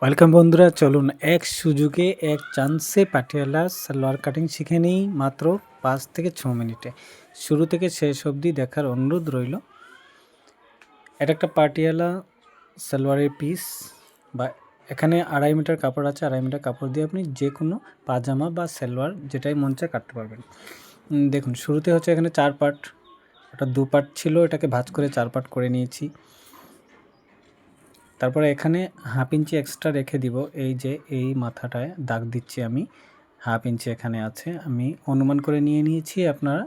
Welcome বন্ধুরা, চলুন এক সুযোগে এক চান্সে পাটিয়ালা সালোয়ার কাটিং শিখে নিই মাত্র 5 থেকে 6 মিনিটে। শুরু থেকে শেষ অবধি দেখার অনুরোধ রইল। এটা একটা পাটিয়ালা সালোয়ারের পিস, বা এখানে 2.5 মিটার কাপড় আছে। 2.5 মিটার কাপড় দিয়ে আপনি যে কোনো পাজামা বা সালোয়ার যেটাই মন চায় কাটতে পারবেন। দেখুন, শুরুতে হচ্ছে এখানে 4 পার্ট, এটা 2 পার্ট ছিল, এটাকে ভাঁজ করে 4 পার্ট করে নিয়েছি। তারপরে এখানে 1/2 ইঞ্চি এক্সট্রা রেখে দিব। এই যে এই মাথাটায় দাগ দিচ্ছি আমি, 1/2 ইঞ্চি এখানে আছে, আমি অনুমান করে নিয়েছি। আপনারা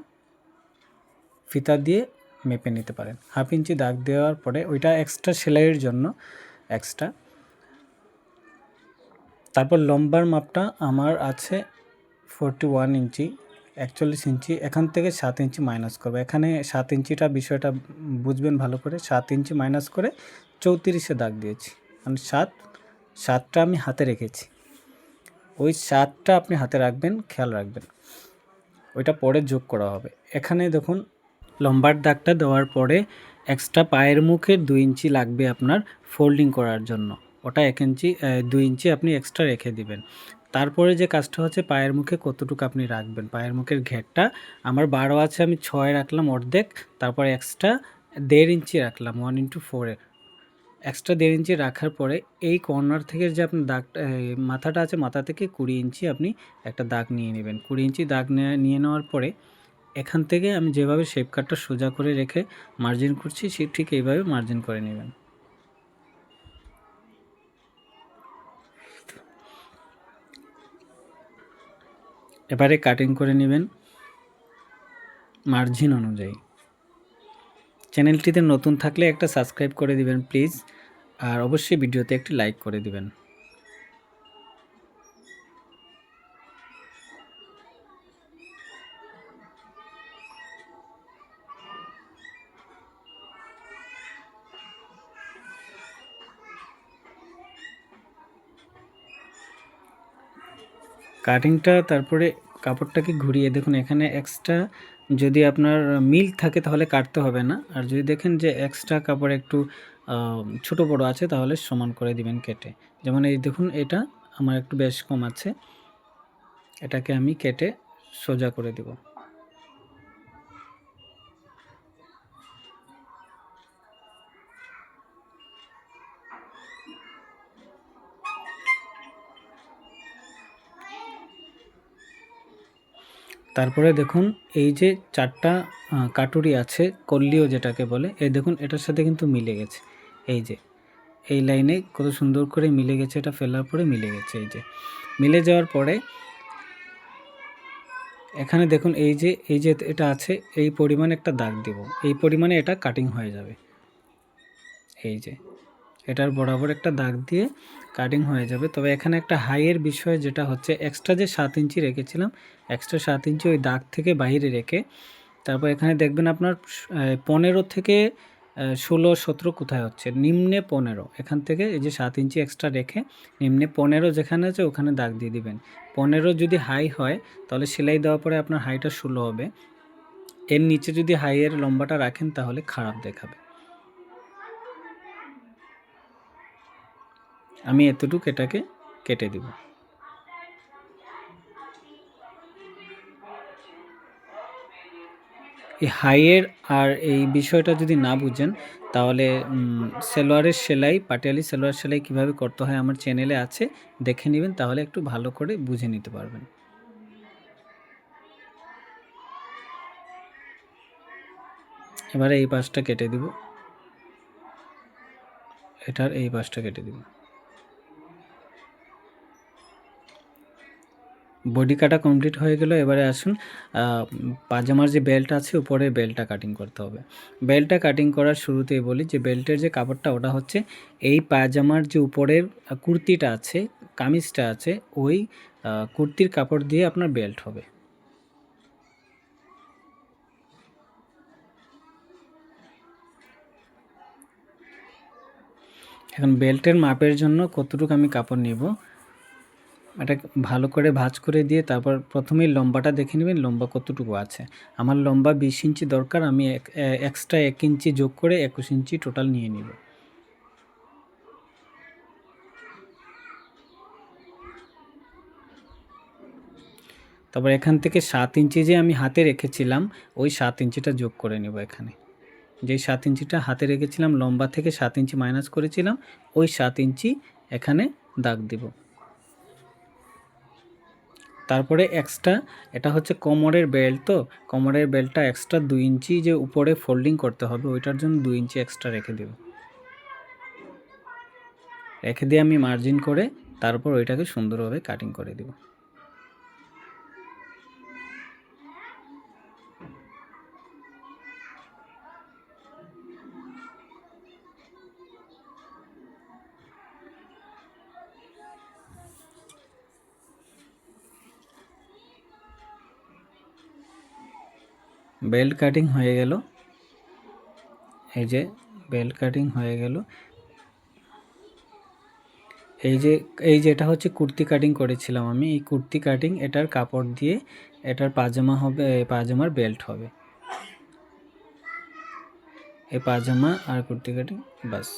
ফিতা দিয়ে মেপে নিতে পারেন। 1/2 ইঞ্চি দাগ দেওয়ার পরে ওইটা এক্সট্রা সেলাইয়ের জন্য এক্সট্রা। তারপর লম্বার মাপটা আমার আছে 41 ইঞ্চি, 41 ইঞ্চি। এখান থেকে 7 ইঞ্চি মাইনাস করবো। এখানে 7 ইঞ্চিটা বিষয়টা বুঝবেন ভালো করে। 7 ইঞ্চি মাইনাস করে 34-এ দাগ দিয়েছি, মানে 7টা আমি হাতে রেখেছি। ওই 7টা আপনি হাতে রাখবেন, খেয়াল রাখবেন, ওইটা পরে যোগ করা হবে। এখানে দেখুন, লম্বার দাগটা দেওয়ার পরে এক্সট্রা পায়ের মুখে 2 ইঞ্চি লাগবে আপনার ফোল্ডিং করার জন্য। ওটা 2 ইঞ্চি আপনি এক্সট্রা রেখে দিবেন। তারপরে যে কাজটা হচ্ছে, পায়ের মুখে কতটুকু আপনি রাখবেন, পায়ের মুখের ঘেরটা আমার 12 আছে, আমি 6 রাখলাম অর্ধেক। তারপর এক্সট্রা 1.5 ইঞ্চি রাখলাম, 1/4 এক্সট্রা 1.5 ইঞ্চি রাখার পরে এই কর্নার থেকে যে আপনার দাগটা, মাথাটা আছে, মাথা থেকে 20 ইঞ্চি আপনি একটা দাগ নিয়ে নেবেন। 20 ইঞ্চি দাগ নিয়ে নেওয়ার পরে এখান থেকে আমি যেভাবে শেপ কাটটা সোজা করে রেখে মার্জিন করছি, ঠিক এইভাবে মার্জিন করে নেবেন। এবারে কাটিং করে নেবেন মার্জিন অনুযায়ী। চ্যানেলটিতে নতুন থাকলে একটা সাবস্ক্রাইব করে দিবেন প্লিজ, আর অবশ্যই ভিডিওতে একটি লাইক করে দিবেন। কাটিংটা তারপরে কাপড়টাকে ঘুরিয়ে দেখুন, এখানে এক্সট্রা যদি আপনার মিল থাকে তাহলে কাটতে হবে না, আর যদি দেখেন যে এক্সট্রা কাপড় একটু ছোট বড় আছে তাহলে সমান করে দিবেন কেটে। যেমন এই দেখুন, এটা আমার একটু বেশ কম আছে, এটাকে আমি কেটে সোজা করে দেব। তারপরে দেখুন, এই যে 4টা কাটুরি আছে, কল্লিও যেটাকে বলে, এই দেখুন এটার সাথে কিন্তু মিলে গেছে। এই যে এই লাইনে কত সুন্দর করে মিলে গেছে, এটা ফেলার পরে মিলে গেছে। এই যে মিলে যাওয়ার পরে এখানে দেখুন, এই যে এটা আছে, এই পরিমাণে একটা দাগ দিব, এই পরিমাণে এটা কাটিং হয়ে যাবে। এই যে এটার বরাবর একটা দাগ দিয়ে কাটিং হয়ে যাবে। তবে এখানে একটা হাইয়ের বিষয় যেটা হচ্ছে, এক্সট্রা যে 7 ইঞ্চি রেখেছিলাম, এক্সট্রা 7 ইঞ্চি ওই দাগ থেকে বাইরে রেখে, তারপর এখানে দেখবেন আপনার 15 থেকে 16-17 কোথায় হচ্ছে, নিম্নে 15, এখান থেকে এই যে 7 ইঞ্চি এক্সট্রা রেখে নিম্নে 15 যেখানে আছে ওখানে দাগ দিয়ে দিবেন। 15 যদি হাই হয় তাহলে সেলাই দেওয়ার পরে আপনার হাইটা 16 হবে। এর নিচে যদি হাইয়ের লম্বাটা রাখেন তাহলে খারাপ দেখাবে। আমি এতটুকু এটাকে কেটে দিব। এই হাইয়ের আর এই বিষয়টা যদি না বুঝেন তাহলে সালোয়ারের সেলাই, পাটিয়ালি সালোয়ার সেলাই কীভাবে করতে হয় আমার চ্যানেলে আছে, দেখে নেবেন, তাহলে একটু ভালো করে বুঝে নিতে পারবেন। এবারে এই পাশটা কেটে দিব, এটার এই পাশটা কেটে দিব। বডি কাটা কমপ্লিট হয়ে গেল। এবারে আসুন, পাজামার যে বেল্ট আছে উপরে বেল্টটা কাটিং করতে হবে। বেল্টটা কাটিং করার শুরুতেই বলি যে বেল্টের যে কাপড়টা ওটা হচ্ছে এই পাজামার যে উপরের কুর্তিটা আছে, কামিজটা আছে, ওই কুর্তির কাপড় দিয়ে আপনার বেল্ট হবে। এখন বেল্টের মাপের জন্য কতটুকু আমি কাপড় নেব, এটা ভালো করে ভাঁজ করে দিয়ে তারপর প্রথমেই লম্বাটা দেখে নেবেন লম্বা কতটুকু আছে। আমার লম্বা 20 ইঞ্চি দরকার, আমি এক্সট্রা 1 ইঞ্চি যোগ করে 21 ইঞ্চি টোটাল নিয়ে নিব। তারপর এখান থেকে 7 ইঞ্চি যে আমি হাতে রেখেছিলাম ওই 7 ইঞ্চিটা যোগ করে নেব এখানে। যেই 7 ইঞ্চিটা হাতে রেখেছিলাম লম্বা থেকে 7 ইঞ্চি মাইনাস করেছিলাম ওই 7 ইঞ্চি এখানে দাগ দেব। তারপরে এক্সট্রা এটা হচ্ছে কোমরের বেল্ট, তো কোমরের বেল্টটা এক্সট্রা 2 ইঞ্চি যে উপরে ফোল্ডিং করতে হবে ওইটার জন্য 2 ইঞ্চি এক্সট্রা রেখে দেব। রেখে দিয়ে আমি মার্জিন করে তারপর ওইটাকে সুন্দরভাবে কাটিং করে দেব। বেল্ট কাটিং হয়ে গেল, এই যে বেল্ট কাটিং হয়ে গেল। এই যে এটা হচ্ছে কুর্তি কাটিং করেছিলাম আমি, এই কুর্তি কাটিং এটার কাপড় দিয়ে এটার পাজামা হবে, পাজামার বেল্ট হবে। এই পাজামা আর কুর্তি কাটিং বাস।